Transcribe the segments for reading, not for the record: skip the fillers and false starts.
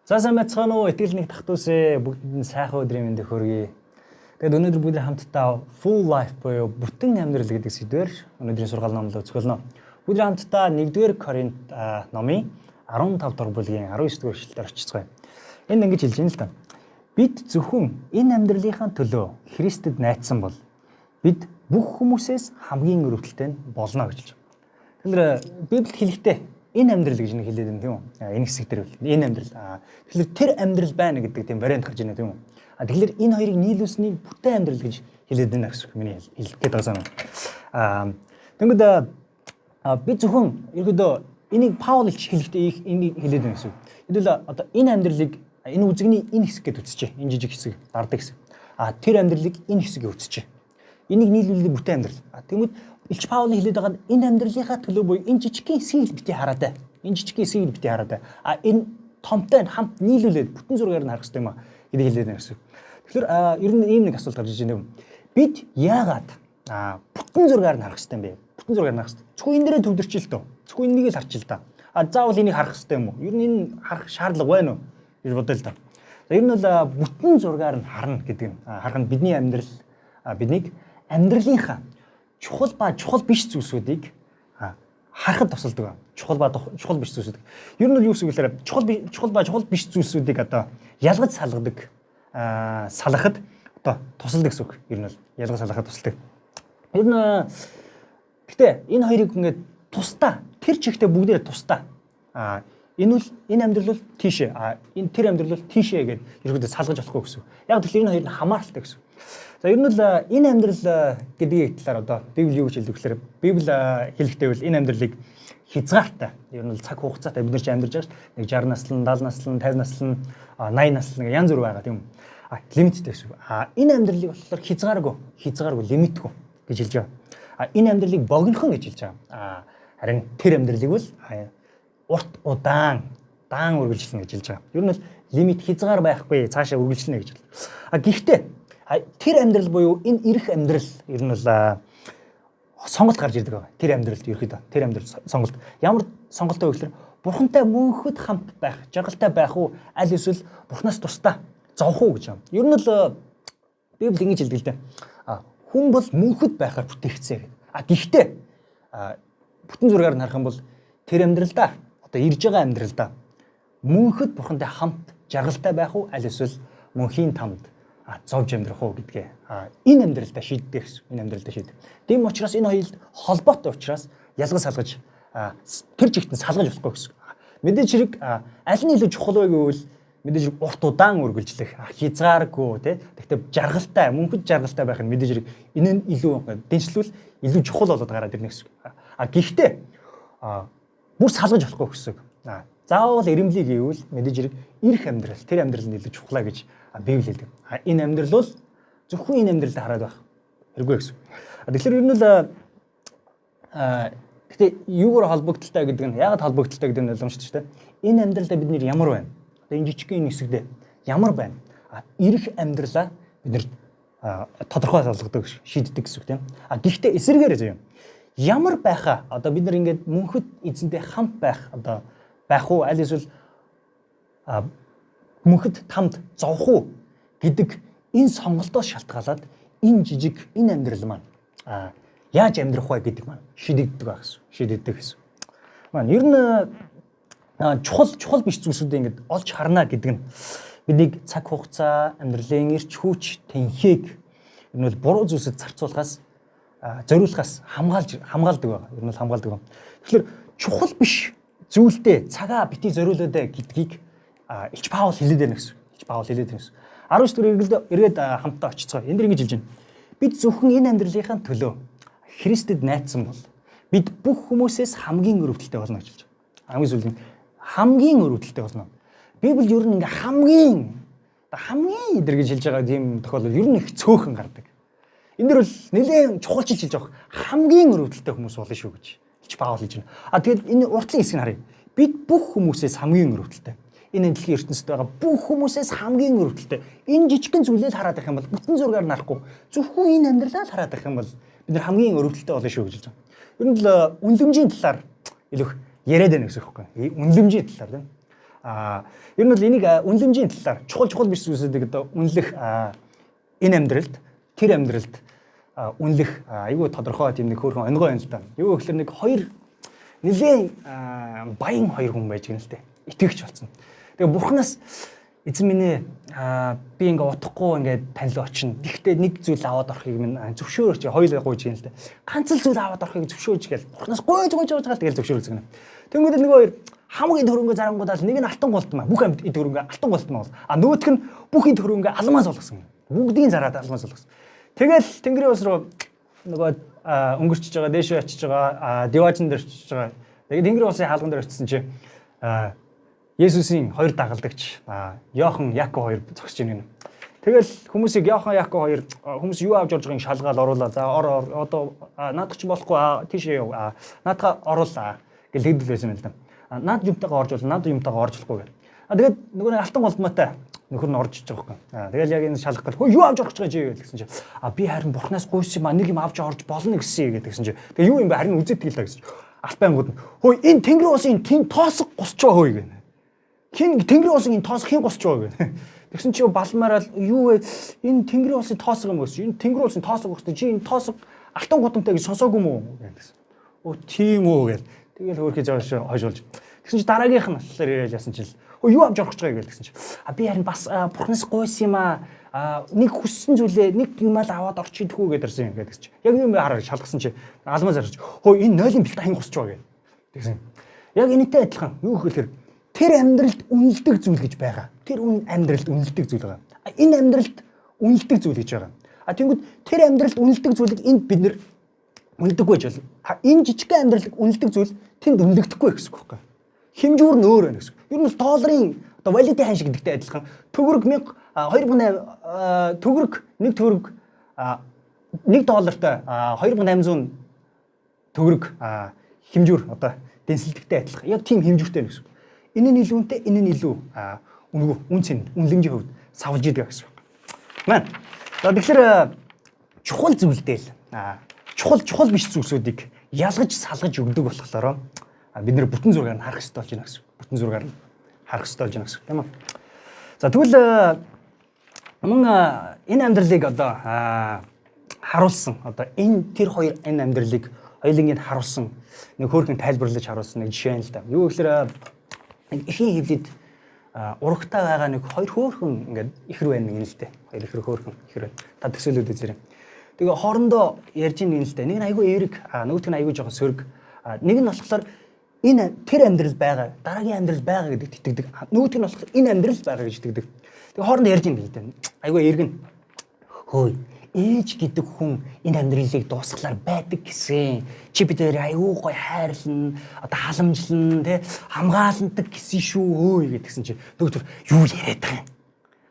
За сайн байцгаана уу? Итгэл нэг тахтуусээ бүгдэнд нь сайхан өдрийн мэндийг хүргэе. Тэгэд өнөөдөр бид хамтдаа full life буюу бүтэн амьдрал гэдэг сэдвээр өнөөдрийн сургаал номлоо зөвлөнө. Бид хамтдаа 1-р Коринт номын 15 дугаар бүлгийн 19 дугаар эшлэлээр очицгаая. Энд ингэж хэлж байна л да. Бид зөвхөн энэ амьдралынхаа төлөө Христэд найдсан бол бид бүх хүмүүсээс хамгийн өрөвдөлтэй болно гэж хэлж байна. Тэгэхээр Библиэд хэлэхдээ энэ амьдрал гэж нэг хэлээд байна тийм үү? Энэ хэсэг дээр энэ амьдрал. Тэгэхээр тэр амьдрал байна гэдэг тийм вариант гарч байна тийм үү? Тэгэхээр энэ хоёрыг нийлүүлсэний бүтэн амьдрал гэж хэлээд байна гэсэн үг миний хэлэх гээд байгаа санаа. Тэгвэл би зөвхөн ерөөдөө энийг Паул хэлэхдээ энийг хэлээд байна гэсэн үг. Хэдүүл одоо энэ амьдралыг энэ үзэгний энэ хэсэг гэдээ үзчихэ. Энэ жижиг хэсэг, дардаг хэсэг. Тэр амьдралыг энэ хэсэгээ үзчихэ. Энийг нийлүүлэх бүтэн амьдрал. Тэгмэд Илч Паул хэлээд байгаа нь энэ амьдралынхаа төлөө буюу энэ жижигхэн хэсгийг бити хараатай. Энэ жижигхэн хэсгийг бити хараатай. Энэ томтой хамт нийлүүлээд бүтэн зургаар нь харах хэрэгтэй юм а гэдгийг хэлээд байна гэсэн. Тэгэхээр ер нь ийм нэг асуулт гарч иж байна. Бид яагаад бүтэн зургаар нь харах хэрэгтэй юм бэ? Бүтэн зургаар нь харах хэрэгтэй. Зөвхөн энэ дээрээ төвлөрч л дөө. Зөвхөн энийг л харчих л да. Заавал энийг харах хэрэгтэй юм уу? Ер нь энэ харах шаардлага байна уу? гэж бодъё л да. За ер нь бол бүтэн зургаар нь харна гэдэг нь харах нь бидний амьдрал биднийг амьдралынхаа чухал биш зүйлсүүдийг харахад тусалдаг. Чухал биш зүйлсүүд. Ер нь юу гэсэн үг вэ? Чухал биш зүйлсүүдийг одоо ялгаж салгадаг. Салахад одоо тусалдаг гэсэн үг. Ер нь бол ялгаж салахад тусалдаг. Ер нь гэтээ энэ хоёрыг ингээд тусдаа тэр чигтээ бүгдээ тусдаа. Энэ амьдрал бол тийшээ. Энэ тэр амьдрал бол тийшээ гэдэг ерөөдөө салгаж болохгүй гэсэн. Яг тэгэхээр энэ хоёр нь хамааралтай гэсэн. За ер нь л энэ амьдрал гэдгийг талаар одоо Библи юу гэж хэлдэг гэхээр Библи хэлэхдээ бол энэ амьдралыг хязгаартай. Ер нь л цаг хугацаатай бид нар ч амьдарч байгаа шүү. Нэг 60 наслан, 70 наслан, 50 наслан, 80 наслан янз бүр байгаа тийм үү. Лимиттэй гэсэн. Энэ амьдралыг болохоор хязгааргүй, лимитгүй гэж хэлж байгаа. Энэ амьдралыг богинохон гэж хэлж байгаа. Харин тэр амьдралыг бол урт удаан үргэлжлэнэ гэж хэлж байгаа. Ер нь бол лимит хязгаар байхгүй, цаашаа үргэлжлэнэ гэж хэлдэг. Гэхдээ тэр амьдрал буюу энэ ирэх амьдрал ер нь бол сонголт гарч ирдэг байгаа. Тэр амьдралд ерөөхдөө тэр амьдрал сонголт. Ямар сонголттой вэ гэхээр бурхантай мөнхөд хамт байх, жаргалтай байх уу, аль эсвэл бурхнаас тусдаа зовх уу гэж байна. Ер нь л Библи ингэж хэлдэг л дээ. Хүн бол мөнхөд байхаар бүтээгдсэн гэдэг. Гэхдээ бүтэн зургаар нь харах юм бол тэр амьдралдаа одоо ирж байгаа амьдралдаа мөнхөд бурхантай хамт жаргалтай байх уу, аль эсвэл мөнхийн тамд зовж амьдрах уу гэдгээ энэ амьдралдаа шийддэг гэсэн. Энэ амьдралдаа шийддэг. Тийм учраас энэ хоёрт холбоотой учраас ялгаж салгаж тэр жигтэн салгаж болохгүй гэсэн. Мэдээж хэрэг аль нь илүү чухал вэ гэвэл мэдээж хэрэг урт удаан үргэлжлэх хязгааргүй тий. Гэхдээ жаргалтай, мөнхөд жаргалтай байх нь мэдээж хэрэг энэ нь илүү дэнчлүүл илүү чухал болоод гараад ирнэ гэсэн. Гэхдээ бүр салгаж болохгүй гэсэн. Заавал ирэмлийг гэвэл мэдээж хэрэг ирэх амьдрал, тэр амьдрал нь илүү чухлаа гэж Библи хэлдэг. Энэ амьдрал бол зөвхөн энэ амьдралд хараад байх хэрэггүй гэсэн. Тэгэхээр ер нь л гэтээ юугаар холбогдолтой гэдэг нь яагаад холбогдолтой гэдэг нь ойлгомжтой шүү дээ. Энэ амьдралдаа бид нэр ямар байна? Одоо энэ жижигхэн хэсэгдээ ямар байна? Ирэх амьдралаа бид нэр тодорхой болгодог, шийддэг гэсэн үг тийм. Гэхдээ эсэргээр зөө юм. Ямар байхаа одоо бид нар ингээд мөнхөд эзэнтэй хамт байх одоо байх уу аль эсвэл мөнхөд тамд зовх уу гэдэг энэ сонголтоос шалтгаалаад энэ жижиг энэ амьдрал маань яаж амьдрах вэ гэдэг маань шийдэгддэг гэсэн. Маань ер нь чухал биш зүйлсүүдээ ингээд олж харна гэдэг нь биднийг цаг хугацаа, амьдралын эрч хүч, тэнхийг ер нь буруу зүйлсэд зарцуулахаас зориулахаас хамгаалдаг байгаа. Ер нь хамгаалдаг байна. Тэгэхээр чухал биш зүйлдээ цагаа бити зориулаад гэдгийг Илч Паул хэлээд байна гэсэн. Илч Паул хэлээд байна гэсэн. 19 дэх эргээд хамтдаа очицгоо. Энд дэр ингэж хэлж байна. Бид зөвхөн энэ амьдралынхаа төлөө Христэд найдсан бол бид бүх хүмүүсээс хамгийн өрөвдөлтэй болно гэж хэлж байна. Хамгийн сүүлийн хамгийн өрөвдөлтэй болно. Библи ер нь ингээ хамгийн эдэр гэж хэлж байгаа тийм тохиолдол ер нь их цөөхөн гардаг. Энд дэр бол нэлээд чухалчилж хэлж байгаа хамгийн өрөвдөлтэй хүмүүс болно шүү гэж Илч Паул хэлж байна. Тэгэд энэ уртлын хэсгийг харъя. Бид бүх хүмүүсээс хамгийн өрөвдөлтэй. Энэ дэлхийн ертөнцид байгаа бүх хүмүүсээс хамгийн өрөвдөлтэй. Энэ жижигхэн зүйлээ хараад байх юм бол бүтэн зургаар нарахгүй зөвхөн энэ амьдралаа л хараад байх юм бол бид нар хамгийн өрөвдөлтэй болно шүү гэж хэлж байгаа. Ер нь л үнэлэмжийн талаар илүү яриад байна гэсэн үг байхгүй. Үнэлэмжийн талаар тийм. Ер нь бол энийг үнэлэмжийн талаар чухал биш зүйлсүүдийг одоо үнэлэх энэ амьдралд тэр амьдралд үнэлэх айгүй тодорхой тийм нэг хөөрхөн онгой юм л да. Юу гэхээр нэг хоёр нэлээд баян хоёр хүн байж гэнэ л дээ. Итгэгч болсон. Тэгээ бурхнаас эзэн минь би ингээ утахгүй ингээ танил очино. Гэхдээ нэг зүйл аваад орохыг минь зөвшөөрч хоёул гуйж гэнэ л дээ. Ганц л зүйл аваад орохыг зөвшөөрч гээл бурхнаас гуйж байгаа тэгэл зөвшөөрүүлсэн гэнэ. Тэнгүүд нэг хоёр хамгийн төрөнгө зарангуудаас нэг нь алтан голтмаа. Бүх амьд төрөнгө алтан голтмаа бол. Нөгөөх нь бүхий төрөнгө алмаз болгосон. Бүгдийн зараад алмаз болгосон. Тэгэл Тэнгэрийн ус руу нөгөө өнгөрчж байгаа, дээшээ очиж байгаа, диважин дээр очиж байгаа. Тэгээд Тэнгэрийн усын хаалган дээр очисон чи Есүсийн хоёр дагалдагч Йохан, Яков хоёр зогсож байна. Тэгэл хүмүүсийг Йохан, Яков хоёр хүмүүс юу авч орж байгааг шалгаал оруулаа. За одоо наадах ч болохгүй тийшээ яв. Наадхаа оруулаа гэж хэлдэг байсан юм л да. Наад юмтайгаа орж бол наад юмтайгаа орж болохгүй гэх. Тэгээд нөгөө нэг алтан голдмоотой нөхөр нь орж иж байгаа байхгүй. Тэгэл яг энэ шалгах гэл хөө юу авч орох гэж байгаа гэсэн чи би харин бурхнаас гуйсан юм нэг юм авч орж болно гэсэн гэсэн чи тэгээ юу юм бэ харин үзээд тэгэл та гэсэн чи албангууд нь хөө энэ тэнгэрийн усын тэн тоосго гусч байгаа хөө гэнэ. Хин тэнгэрийн усын энэ тоосго хин гусч байгаа гэнэ. Тэгсэн чи балмаараа юу вэ энэ тэнгэрийн усын тоосго юм гэсэн энэ тэнгэрийн усын тоосго гусч чи энэ тоосго алтан гудамтай гэж сонсоогүй мүү гэсэн. Оо тийм үү гэл тэгэл хөөрхөж байгаа шүү хойшуулж. Тэгсэн чи дараагийнх нь болохоор яриад яасан чи юу авч орох гэж байгаа гэж тэгсэн чи би харин бас бурхнаас гуйсан юм нэг хүссэн зүйлээ нэг юм л аваад орчих идэх үү гэдэрсэн юм гэдэг чи яг юм хараа шалгасан чи алмаз харж хөө энэ нойлын бэлтэ хин гусч байгаа гэсэн. Яг энэтэй адилхан юу гэхээр тэр амьдралд үнэлдэг зүйл гэж байгаа. Тэр амьдралд үнэлдэг зүйл байгаа. Энэ амьдралд үнэлдэг зүйл гэж байгаа. Тэнгүүд тэр амьдралд үнэлдэг зүйлийг энд бид нэр үнэлдэггүй гэж байна. Энэ жижигхэн амьдралд үнэлдэг зүйл тэнд үнэлэгдэхгүй гэсэн үг байхгүй. Хэмжүүр нь өөр байна гэсэн. Ер нь долларын одоо валютын хань шиг гэдэгтэй адилхан төгрөг 2008 төгрөг нэг төгрөг $1-тай 2800 төгрөг хэмжүүр одоо дэнсэлдэгтэй адилхан. Яг тийм хэмжүүртэй байна гэсэн. Энэ нь илүү үнэтэй, энэ нь илүү үнэгүй үн цэн үнэлэмжийн хувьд савлж идэг гэсэн. Маань. За тэгэхээр чухал зүйлдээ л чухал биш зүйлсүүдийг ялгаж салгаж өгдөг болохоор бид нэр бүтэн зургаар нь харах хэрэгтэй болж байна гэсэн. Бүтэн зургаар нь харах хэрэгтэй болж байна гэсэн. Тийм үү? За тэгвэл энэ амьдралыг одоо харуулсан одоо энэ тэр хоёр энэ амьдралыг хоёулангийг харуулсан нэг хөөрхөн тайлбарлаж харуулсан нэг жишээ нь л да. Юу гэхээр эхийн хөвлөд урагтаа байгаа нэг хоёр хөөрхөн ингээд ихэр байна нэг л дээ. Хоёр ихэр хөөрхөн ихэр байна. Та төсөөлөд үзээрэй. Тэгээ хоорондоо ярьж ийн нэг л дээ. Нэг нь айгүй эерэг, нөгөөх нь айгүй жоохон сөрөг. Нэг нь болохоор энэ тэр амьдрал байгаа, дараагийн амьдрал байгаа гэдэгт итгэдэг. Нөгөөх нь болохоор энэ амьдрал байгаа гэж итгэдэг. Тэгээ хоорондоо ярьж ийн гэдэг. Айгүй эерэг нь хөөе ээж гэдэг хүн энэ амьдралыг дуусгалаар байдаг гэсэн. Чи бид нэр айгүй гой хайрлна, одоо халамжлна, тэ хамгаалдаг гэсэн шүү өөй гэдгсэн чи нөгөөдөр юу яриад байгаа юм?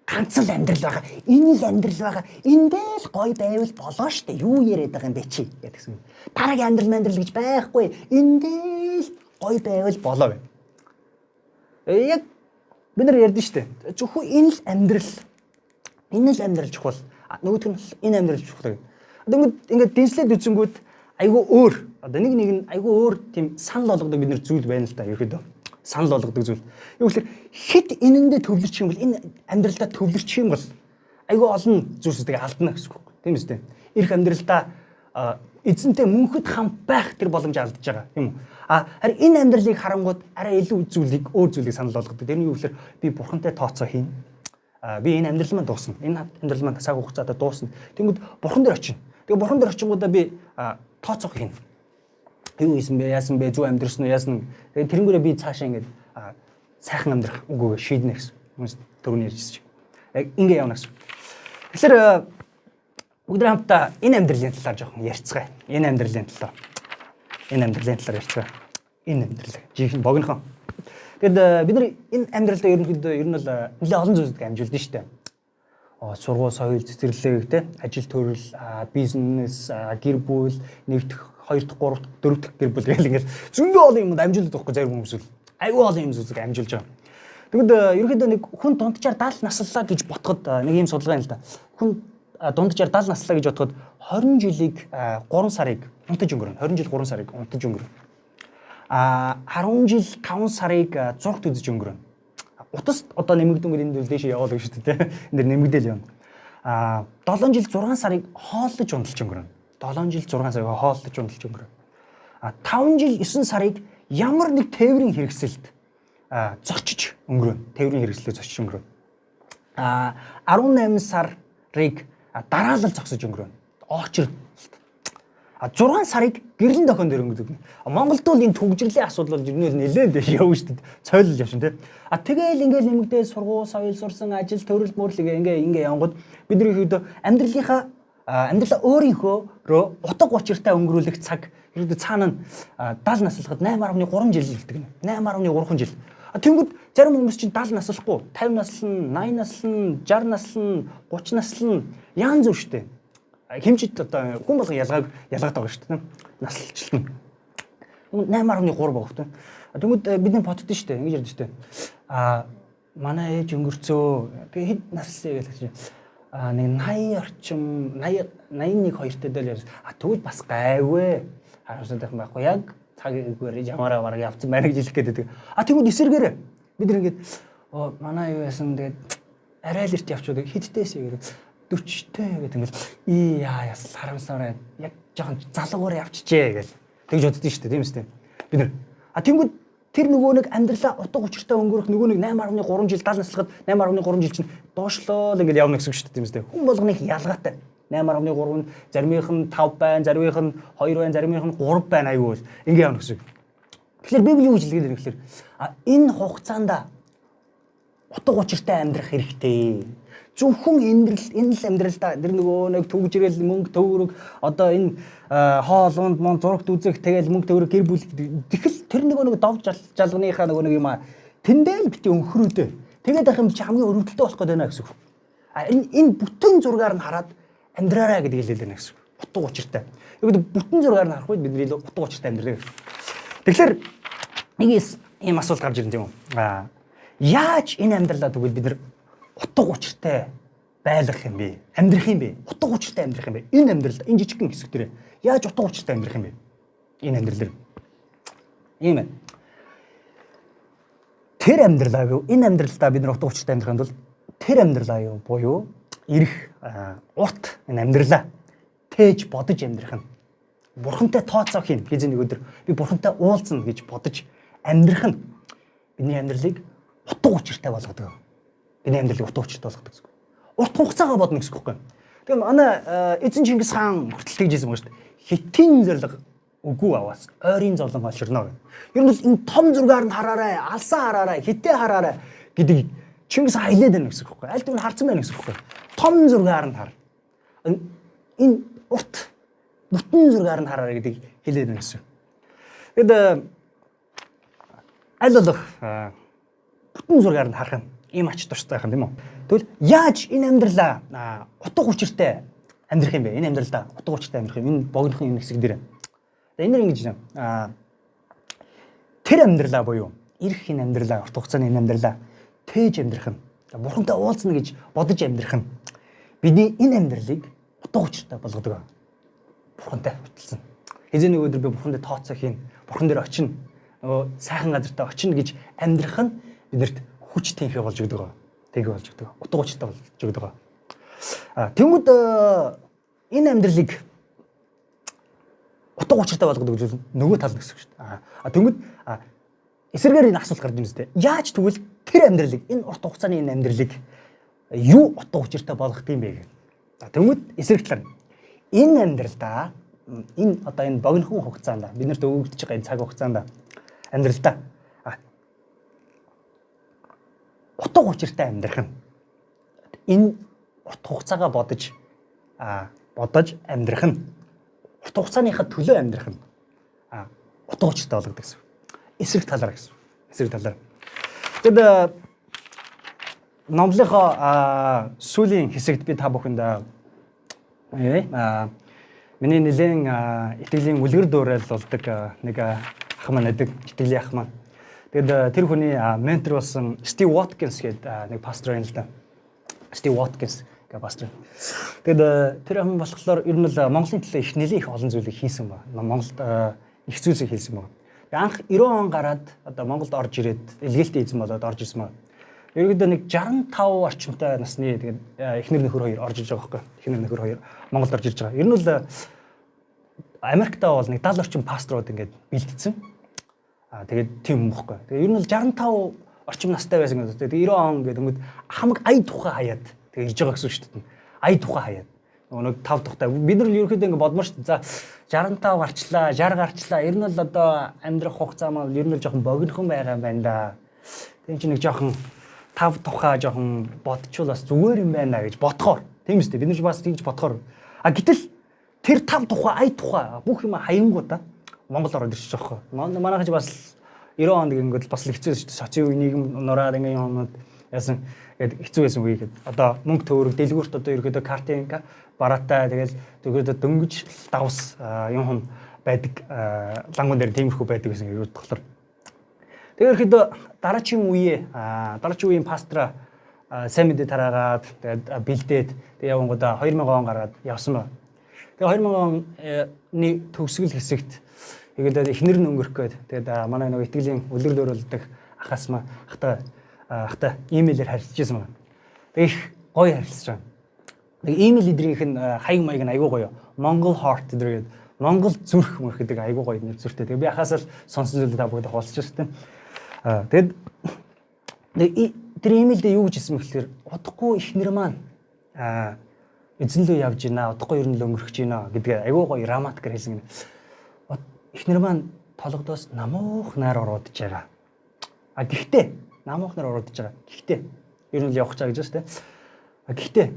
Ганц л амьдрал байгаа. Энэ л амьдрал байгаа. Эндээ л гой байвал болоо штэ. Юу яриад байгаа юм бэ чи гэдгсэн. Дараагийн амьдрал гэж байхгүй. Эндээ л гой байвал болоо байна. Яг бид нар ярьдэн штэ. Зөвхөн энэ л амьдрал. Энэ л амьдрал чухал. Нөгөөх нь энэ амьдрал чухал. Ингээд дэнслээд үзэнгүүт айгүй өөр. Одоо нэг нь айгүй өөр тийм санал болгодог бид нар зүйл байна л да. Ерөөдөө санал болгодог зүйл. Юу гэхээр хэд энэндээ төвлөрчих юм бол энэ амьдралдаа төвлөрчих юм бол айгүй олон зүйлсүүдийг алдна гэсэн үг. Тийм үстэй. Ирэх амьдралдаа эзэнтэй мөнхөд хамт байх тэр боломж алдаж байгаа юм уу? Харин энэ амьдралыг харангууд арай илүү зүйлийг өөр зүйлийг санал болгодог. Тэрний юу гэхээр би бурхантай тооцоо хийн. Би энэ амьдрал маань дуусна. Энэ амьдрал маань цаг хугацаатай дуусна. Тэнгүүд бурхан дээр очино. Тэгээ бурхан дээр очингуудаа би тооцоо хийн. Юу хийсэн бэ? Яасан бэ? Зүг амьдрсан уу? Яасан? Тэгээ тэрнгүүрээ би цаашаа ингэж сайхан амьдрах үгүйгээ шийднэ гэсэн. Хүмүүс түрүүний ярьжсэн чинь. Яг ингэ явна гэсэн. Тэгэхээр бүгд хамтдаа энэ амьдралын талаар жоохон ярьцгаая. Энэ амьдралын талаар. Энэ амьдралын талаар ярьцгаая. Энэ амьдрал. Жихэн богинохон. Тэгэд бид нар энэ амьдралдаа ерөнхийдөө ер нь бол нэлээд олон зүйлсийг амжилдсан шүү дээ. Сургууль, соёл, цэцэрлэг, тэ ажил төрөл, бизнес, гэр бүл, нэгдэх 2 дахь, 3 дахь, 4 дахь гэр бүл гэл ингээд зөндөө олон юмд амжилт байхгүй зарим хүмүүс л аюу олон юм зүйлсийг амжилж байгаа. Тэгэд ерөнхийдөө нэг хүн дунджаар 70 наслаа гэж ботход нэг юм судалгаа юм л да. Хүн дунджаар 70 наслаа гэж ботход 20 жилийг 3 сарыг унтаж өнгөрнө. 20 жил 3 сарыг унтаж өнгөрнө. 10 жил 5 сарыг зургт үзэж өнгөрнө. утас одоо нэмэгдэнгүүд энэ зүйл дэше яваад байгаа шүү дээ. Энд дэр нэмэгдэл явна. 7 жил 6 сарыг хооллож ундалж өнгөрөв. 7 жил 6 сарыг хооллож ундалж өнгөрөв. 5 жил 9 сарыг ямар нэг тээврийн хэрэгсэлд зочиж өнгөрөв. Тээврийн хэрэгслээр зочиж өнгөрөв. 18 сарыг дараалал зогсож өнгөрөв. Очир 6 сарыг гэрлэн дохион дээр өнгөрөв. Монголд бол энэ төгжрлийн асуудал бол ерөнхийдөө нэлээд явна шүү дээ. Цойлол явшин тий. Тэгэл ингээл нэмэгдээ сургууль, соёл сурсан, ажил, төрөл мөрлөг ингээ явгод бидний хэд амьдралынхаа амьдралаа өөрийнхөө утга учиртай өнгөрүүлэх цаг ердөө цаана нь 70 наслахад 8.3 жил хэлдэг нэ. 8.3 жил. Тэнгүүд зарим хүмүүс чинь 70 наслахгүй, 50 наслна, 80 наслна, 60 наслна, 30 наслна янз бүр штэ. Хэмжид одоо хүн болгон ялгаатай байгаа шүү дээ. Наслчилт нь. 8.3 байгаа хөтэ. Тэгмэд бидний боддоо шүү дээ. Ингэж ярьдэн шүү дээ. Манай ээж өнгөрцөө. Би хэд наслаа гэж хэлсэн. Нэг 80 орчим 81 2-тэй дээр тэгвэл бас гайвэ. Харамсаад байх байхгүй. Яг цагээр ямаараа бараг явцсан байна гэж хэлэх гээд байдаг. Тэгмэд эсэргээр бид нэг ингэж манай юу яасан тэгээд арай л ирт явчихдаг. Хэдтэйс гэдэг 40-тэй гэдэг ингээл яа харамсаарай яг жоохон залуугаар явчихжээ гэж тэгж боддоо шүү дээ тийм үстэй бид нар тэнгүүд тэр нөгөө нэг амьдралаа утга учиртай өнгөрөх нөгөө нэг 8.3 жил 70 наслахад 8.3 жил чинь доошлоо л ингээл явна гэсэн үг шүү дээ тийм үстэй хүн болгоны ялгаатай 8.3 заримынх нь 5 байна заримынх нь 2 байна заримынх нь 3 байна аюул ингээ явна гэсэн үг тэгэхээр би юу гэж хэлгээд байна гэхээр энэ хугацаанд утга учиртай амьдрах хэрэгтэй зөвхөн энэ л амьдралдаа тэр нөгөө нэг төгжрэл мөнгө төгрөг одоо энэ хоолунд мон зурагт үзэх тэгэл мөнгө төгрөг гэр бүл тэгэл тэр нөгөө нэг дов жалганыхаа нөгөө нэг юм тэндээ л бити өнхрөөдөө тэгээд ах юм чи хамгийн өрөвдөлтөй болох гэдэг байна гэсэн үг. Энэ бүтэн зургаар нь хараад амьдраарай гэдэг хэлэл байна гэсэн үг. Утга учиртай. Яг бүтэн зургаар нь харах үед бидний утга учиртай амьдрэх. Тэгэхээр нэг ийм асуулт гарч ирэн тийм үү. Яаж энэ амьдралаа тэгвэл бид нар утга учиртай байлгах юм бэ? Амьдрах юм бэ? Утга учиртай амьдрах юм бэ? Энэ амьдралд энэ жижигхэн хэсэг дээр яаж утга учиртай амьдрах юм бэ? Энэ амьдрал дээр. Ийм ээ. Тэр амьдралаа юу? Энэ амьдралдаа бид нар утга учиртай амьдрахын тулд тэр амьдралаа юу буюу ирэх урт энэ амьдралаа тээж бодож амьдрах нь. Бурхантай тооцоох юм. Хизээ нэг өдөр би бурхантай уулзна гэж бодож амьдрах нь бидний амьдралыг утга учиртай болгодог. Бидний амьдралыг утга учиртай болгодог гэсэн. Урт хугацаагаа бодно гэсэн үг байхгүй. Тэгээ манай эзэн Чингис хаан хүртэл тэгжсэн байгаа шүү дээ. Хитийн зориг үгүй аваас ойрын золон олширно гэх. Ер нь энэ том зургаар нь хараарай, алсан хараарай, хитээ хараарай гэдэг Чингис хаан хэлээд байна гэсэн үг байхгүй. Аль түмэн харсан байна гэсэн үг байхгүй. Том зургаар нь хар. Энэ урт бүтэн зургаар нь хараарай гэдэг хэлээд байна гэсэн. Тэгэд аль болох бүтэн зургаар нь харах нь ийм ач туштай байх юм тийм үү. Тэгвэл яаж энэ амьдралаа утга учиртай амьдрах юм бэ? Энэ амьдралдаа утга учиртай амьдрах юм. Энэ богинохын юм хэсэг дээр. Энэ нэр ингэж байна. Тэр амьдралаа буюу ирэх энэ амьдралаа урт хугацааны энэ амьдралаа тээж амьдрах нь. Бурхантай уулзна гэж бодож амьдрах нь. Бидний энэ амьдралыг утга учиртай болгодог. Бурхантай хөтлсөн. Хэзээ нэг өдөр би бурхантай тооцоох юм. Бурхан дээр очино. Нөгөө сайхан газартаа очино гэж амьдрах нь биднэрт хүч тэнхээ болж өгдөг. Тэнхээ болж өгдөг. Утга учиртай болж өгдөг. Тэнгүүд энэ амьдралыг утга учиртай болгодог зүйл нөгөө тал гэсэн үг шүү дээ. Тэнгүүд эсрэгээр энэ асуулт гарч ирнэ үстэй. Яаж тэгвэл тэр амьдралыг энэ урт хугацааны энэ амьдралыг юу утга учиртай болгох юм бэ гэх. Тэнгүүд эсрэг талаар энэ амьдралдаа энэ одоо энэ богинохон хугацаанд бид нарт өгөгдөж байгаа энэ цаг хугацаанд амьдралдаа утга учиртай амьдрах нь энэ урт хугацаагаа бодож амьдрах нь урт хугацааныхаа төлөө амьдрах нь утга учиртай болгодог гэсэн. Эсрэг талаар гэсэн. Эсрэг талаар. Тэгэд номлынхоо сүүлийн хэсэгт би та бүхэнд миний нэлээд итгэлийн үлгэр дуурайл болдог нэг ах маань байдаг. Итгэлийн ах маань. Тэгэд тэр хүний ментор болсон Стив Watkins гэдэг нэг пастор байна л да. Стив Watkins гэдэг пастор. Тэгэд тэр хүн болохоор ер нь л Монголын төлөө их нэлээд их олон зүйлийг хийсэн ба. Монголд их зүйлсийг хийсэн ба. Анх 90 он гараад одоо Монголд орж ирээд илгээлтийн эзэн болоод орж ирсэн ба. Ерөнхийдөө нэг 65 орчимтай насны тэгээд эхнэр нөхөр хоёр орж иж байгаа байхгүй. Эхнэр нөхөр хоёр Монголд орж ирж байгаа. Ер нь бол Америктаа бол нэг 70 орчим пасторууд ингээд бэлдсэн. Тэгээд тийм юм бохгүй. Тэгээд ер нь бол 65 орчим настай байсан гэдэг. Тэгээд 90 он гэдэг өнгөд хамаг ая тухай хаяад тэгээд ирж байгаа гэсэн үг шүү дээ. Ая тухай хаяад. Нэг 5 тухтай. Бид нар ерөнхийдөө ингээд бодмоор шүү дээ. За 65 гарчлаа, 60 гарчлаа. Ер нь бол одоо амьдрах хугацаа маань ер нь л жоохон богинохон байгаа юм байна да. Тэгээд чи нэг жоохон 5 тухай жоохон бодчихвол бас зүгээр юм байна гэж бодохоор. Тийм үстэй. Бид нар бас тийж бодохоор. Гэтэл тэр 5 тухай, ая тухай бүх юм хаянгуудаа Монгол ороод ирчих жоохгүй. Манайхаж бас 90 онд ингээд бас хэцүү шүү дээ. Социо үе нийгэм нураад ингээд юмнууд яасан гэдэг хэцүү байсан үе гэдэг. Одоо мөнгө төгрөг дэлгүүрт одоо ерөөдөө картинг бараатай тэгээд дөнгөж давс юм хум байдаг лангуун дээр тиймэрхүү байдаг гэсэн юм болохоор. Тэгээд ерөөдөө дараагийн үеийн пастра сайн мэдээ тараагаад тэгээд бэлдээд тэгээд явангуудаа 2000 он гараад явсан ба. Тэгээд 2000 оны төгсгөл хэсэгт тэгээд эхнэр нь өнгөрөх гээд тэгээд манай нэг итгэлийн үлгэр дөөрөлдөг ахаас ахта имэйлээр харилцажсэн байна. Тэгээд их гоё харилцаж байгаа. Тэгээд имэйл эдрийнх нь хаяг маяг нь айгүй гоё. Монгол Heart гэдэг Монгол зүрх мөрхөдөг айгүй гоё нэр зүрхтэй. Тэгээд би ахаас л сонсон зүйлээ та бүгд хуваалцчихсан. Тэгээд тэр имэйлдээ юу гэж хэлсэн мэхээр удахгүй эхнэр маань эзэн лөө явж гинэ, удахгүй ер нь л өнгөрөх гэж гинэ гэдэг айгүй гоё романтикээр хэлсэн гинэ. Эхнэр маань толгодоос намуух нар ороод иж байгаа. Гэхдээ намуух нар ороод иж байгаа. Гэхдээ ер нь л явах чаа гэж байна шүү дээ. Гэхдээ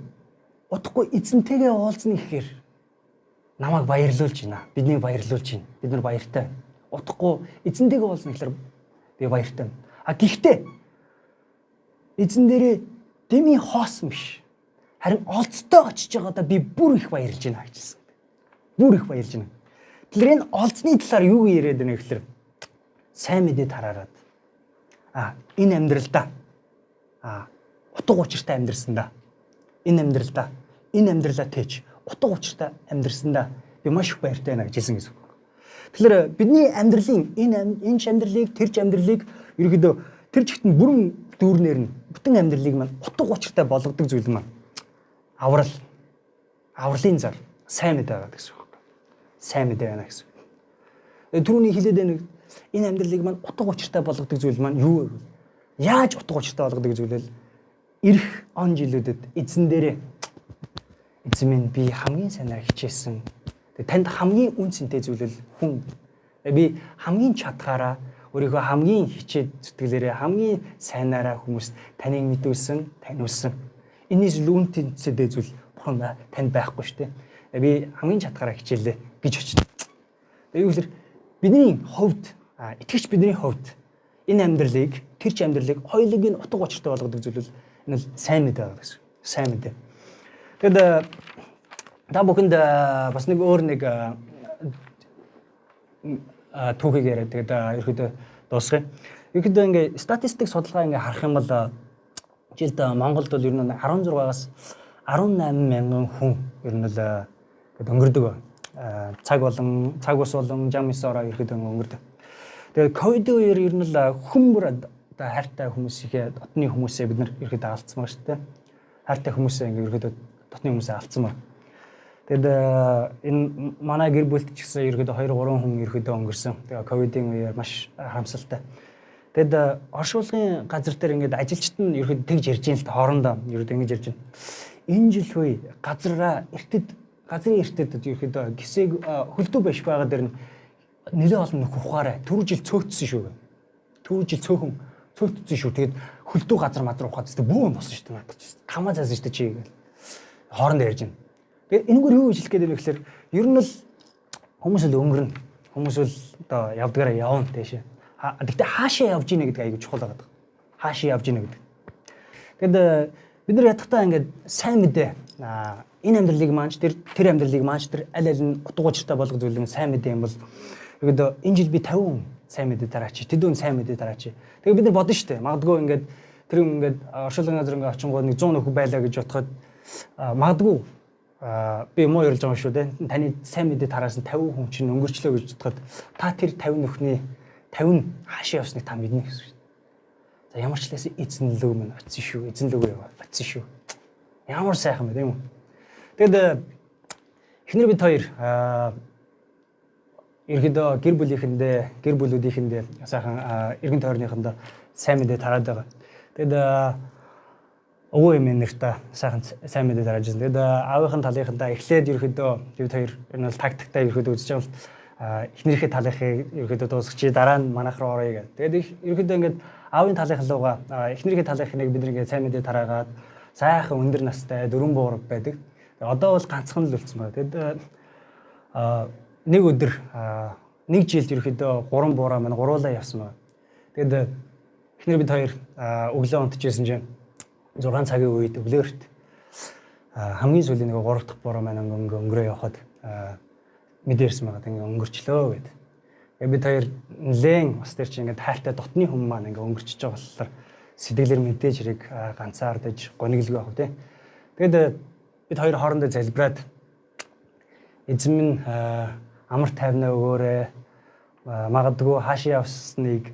удахгүй эзэнтэйгээ уулзна гэхээр намайг баярлуулж гинэ. Биднийг баярлуулж гинэ. Бид нар баяртай. Удахгүй эзэнтэйгээ уулзна гэхээр би баяртай. Гэхдээ эзэн дээрээ дэмий хоосон биш. Харин олцтой очиж байгаадаа би бүр их баярлж байна гэжсэн. Бүр их баярлж байна. Тэгэхээр энэ олцны талаар юу яриад байна гэхээр сайн мэдээ тараарад. Энэ амьдралдаа утга учиртай амьдрсан да. Энэ амьдралаа тээж утга учиртай амьдрсан да. Би маш их баяртай байна гэж хэлсэн гэсэн. Тэгэхээр бидний амьдралын энэ амьдралыг тэрч амьдралыг ерөөдөө тэр чигтэн бүрэн дүүрнээр нь бүтэн амьдралыг маань утга учиртай болгодог зүйл маань авралын зар сайн мэдээ байгаа гэсэн үг. Сайн мэдээ байна гэсэн. Түрүүний хэлээд байна энэ амьдралыг маань утга учиртай болгодог зүйл маань юу вэ? Яаж утга учиртай болгодог зүйл вэ? Ирэх он жилүүдэд эзэн дээрээ эзэн минь би хамгийн сайнаар хичээсэн. Танд хамгийн үн цэнтэй зүйл бол хүн. Би хамгийн чадхаараа өөрийгөө хамгийн хичээд зүтгэлээрээ хамгийн сайнаараа хүмүүст таныг мэдүүлсэн, таниулсан. Энэс л үн цэнтэй зүйл бурхан танд байхгүй шүү дээ. Би хамгийн чадхаараа хичээлээ гэж очно. Юу гэхээр бидний хувьд итгэгч бидний хувьд энэ амьдралыг тэрч амьдралыг хоёулыг нь утга учиртай болгодог зүйл бол энэ л сайн мэдээ байгаа гэсэн. Сайн мэдээ. Тэгэд та бүхэнд бас нэг өөр нэг түүхийг яриад тэгээд ерөөдөө дуусгая. Ерөөдөө ингээ статистик судалгаа ингээ харах юм бол жилд Монголд бол ер нь 16-аас 18 мянган хүн ер нь л өнгөрдөг. Цаг ус болон жам ёсороо ерөөдөө өнгөрдөг. Тэгээд ковид үеэр ер нь л хүмүүр одоо хайртай хүмүүсийнхээ дотны хүмүүсээ бид нар ерөөдөө алдсан байгаа шүү дээ. Хайртай хүмүүсээ ингээ ерөөдөө дотны хүмүүсээ алдсан байна. Тэгэд энэ манай гэр бүлд ч гэсэн ерөөдөө 2-3 хүн ерөөдөө өнгөрсөн. Тэгээ ковидын үеэр маш харамсалтай. Тэгэд оршуулгын газар дээр ингээд ажилчид нь ерөөдөө тэгж ярьж юм л та хоорондоо ерөөдөө ингэж ярьж байна. Энэ жил үе газрын эртэд ерөөдөө гисэг хөлдөө биш байгаа дээр нэлээд олон нөх ухаарай. Түр жил цөөгдсөн шүү. Түр жил цөөгдсөн шүү. Тэгээд хөлдөө газар мадруу ухаад тест бүү болсон шүү дээ надад ч. Камаа заасан шүү дээ чи гээл. Хоорондоо ярьж байна. Тэгээд энэгээр юу хэлэх гээд байна гэхээр ер нь л хүмүүс л өнгөрнө. Хүмүүс л одоо явдгаараа явна тийшээ. Гэхдээ хаашаа явж ийнэ гэдэг аягүй чухал байгаа. Хаашаа явж ийнэ гэдэг. Тэгэд бид нар ядахтаа ингээд сайн мэдээ энэ амьдралыг маанч тэр амьдралыг маанч тэр аль аль нь утга учиртай болгох зүйл нь сайн мэдээ юм бол ерөөдөө энэ жил би 50 хүн сайн мэдээ тараач. Тэд хүн сайн мэдээ тараач. Тэгээд бид нар бодно шүү дээ. Магадгүй ингээд тэр ингээд оршуулгын газар ингээд очингууд 100 нөхөд байлаа гэж бодоход магадгүй би муу ярьж байгаа шүү дээ. Таны сайн мэдээ тараасан 50 хүн чинь өнгөрчлөө гэж бодоход та тэр 50 нөхний 50 нь хаашаа явсныг та мэднэ гэсэн шүү дээ. За ямар ч лээс эзэн лүү минь очсон шүү. Эзэн лүү яваа очсон шүү. Ямар сайхан бэ тийм үү? Тэгэд эхнэр бид хоёр ерөөдөө гэр бүлүүдийнхэндээ сайхан эргэн тойрныхондоо сайн мэдээ тараад байгаа. Тэгэд өвөө эмээ нэртээ сайхан сайн мэдээ тарааж байна. Тэгэд аавынхын талынхандаа эхлээд ерөөдөө бид хоёр энэ бол тактиктай ерөөдөө үзэж байгаа бол эхнэрийнхээ талынхыг ерөөдөө дуусгачих дараа нь манайх руу оръё гэдэг. Тэгэд ерөөдөө ингээд аавын талынхаа эхнэрийнхээ талынхыг бид нэг сайн мэдээ тараагаад сайхан өндөр настай дөрвөн буур байдаг. Одоо бол ганцхан л үлдсэн байна. Тэгэд нэг өдөр нэг жилд ерөөдөө 3 буураа маань гуруулаа явсан байна. Тэгэд эхнэр бид хоёр өглөө унтчихсэн чинь 6 цагийн үед өглөөрт хамгийн сүүлийн нэг 3 дахь буруу маань өнгөрөө явхад мэдэрсэн байгаа. Ингээ өнгөрчлөө гэдэг. Тэгээ бид хоёр нэлээд бас тэр чинь ингээ тайлтай дотны хүмүүс маань ингээ өнгөрчихөж байгаа болохоор сэтгэлээр мэдээж хэрэг ганцаардаж гониглгүй байх тий. Тэгэд бид хоёр хоорондоо залбираад эзэн минь амар тайвнаа өгөөрэй. Магадгүй хаашаа явсныг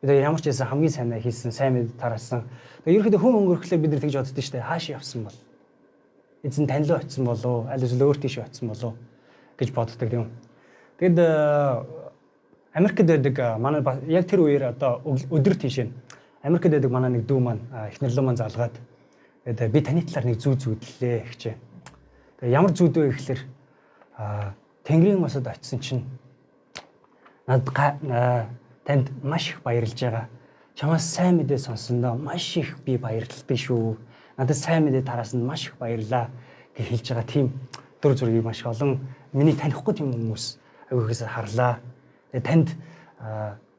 бид ямар ч байсан хамгийн сайнаа хийсэн, сайн мэд тараасан. Тэгээ ерөөхдөө хүн өнгөрөхлөөр бид нар тэгж боддоо штэ хаашаа явсан бол эзэн тань руу очисон болов аль эсвэл өөр тийш очисон болов гэж боддог юм. Тэгэд Америкт байдаг манай яг тэр үеэр одоо өдөр тийш Америкт байдаг манай нэг дүү маань эхнэрлэн маань залгаад тэгээд би таны талаар нэг зүү зүүдлээ гэжээ. Тэгээ ямар зүүд вэ гэхэлэр Тэнгэрийн мосод очисон чинь танд маш их баярлж байгаа. Чамаас сайн мэдээ сонссондоо маш их би баярлалтай шүү. Надад сайн мэдээ тараасанд маш их баярлаа гэж хэлж байгаа тийм дүр зургийг маш олон миний танихгүй тийм хүмүүс агиухээс харлаа. Тэгээ танд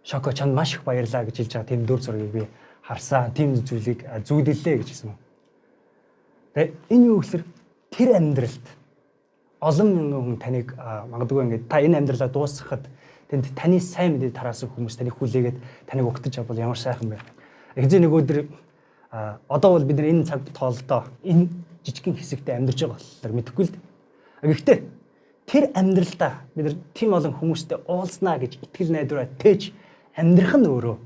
шоко чамд маш их баярлаа гэж хэлж байгаа тийм дүр зургийг би харсаа. Тийм зүйлийг зүүдэллээ гэж хэлсэн юм. Тэгээ энэ юу гэхээр тэр амьдралд олон мянган хүн таныг магадгүй ингээд та энэ амьдралаа дуусгахад тэнд таны сайн мэдээ тараасан хүмүүс таныг хүлээгээд таныг угтаж авбал ямар сайхан бэ. Эхзээ нэг өдөр одоо бол бид нар энэ цаг тоолдоо энэ жижигхэн хэсэгтээ амьдарч байгаа болохоор мэдэхгүй л дээ. Гэхдээ тэр амьдралдаа бид нар тийм олон хүмүүстэй уулзнаа гэж итгэл найдвараа тээж амьдрах нь өөрөө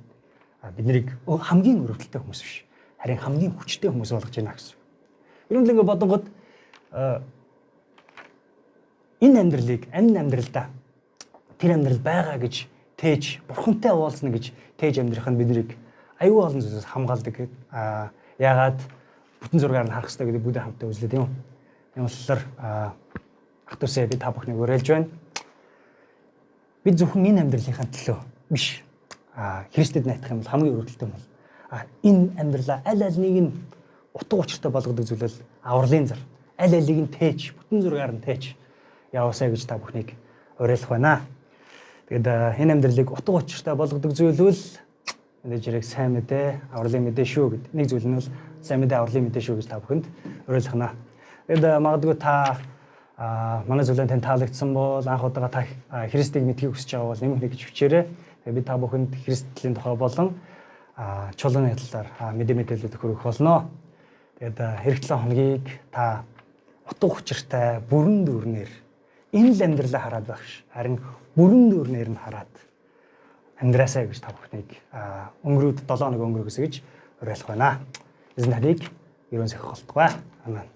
биднийг хамгийн өрөвдөлтэй хүмүүс биш. Харин хамгийн хүчтэй хүмүүс болгож байна гэсэн. Ер нь л ингээд бодонгод энэ амьдралдаа тэр амьдрал байгаа гэж тээж бурхантай уулзна гэж тээж амьдрах нь биднийг аюул олон зүйлээс хамгаалдаг гэдэг. Яагаад бүтэн зургаар нь харах хэрэгтэй гэдэг бүдэ хамтаа үзлээ тийм үү. Энэ болохоор ах トゥ усээ би та бүхнийг уриалж байна. Бид зөвхөн энэ амьдралынхаа төлөө биш. Христэд найдах юм бол хамгийн өрөвдөлтөй юм бол энэ амьдралаа аль алийг нь утга учиртай болгодог зүйл бол авралын зар. Аль алийг нь тээж бүтэн зургаар нь тээж яваасаа гэж та бүхнийг уриалах байна. Тэгэд энэ амьдралыг утга учиртай болгодог зүйл бол мэдээж хэрэг сайн мэдээ, авралын мэдээ шүү гэдэг. Нэг зүйл нь бол сайн мэдээ, авралын мэдээ шүү гэж та бүхэнд уриалгана. Тэгэд магадгүй та манай зүйлэн тань таалагдсан бол анх удаага та Христийг мэдхийг хүсэж байгаа бол нэмэх гэж бичээрэй. Тэгээд би та бүхэнд Христлийн тухай болон чуулганы талаар мэдээлэлүүд хүргэх болно. Тэгээд эх 7 хоногийг та утга учиртай бүрэн дүүрнээр энэ л амьдралаа хараад байх ш. Харин бүрэн дүүрнээр нь хараад амьдраасаа гэж та бүхнийг өнгөрөөд 7 хоног өнгөрөхөөс гэж уриалах байна. Эзэн таныг ерөн сахих болтугай. Амен.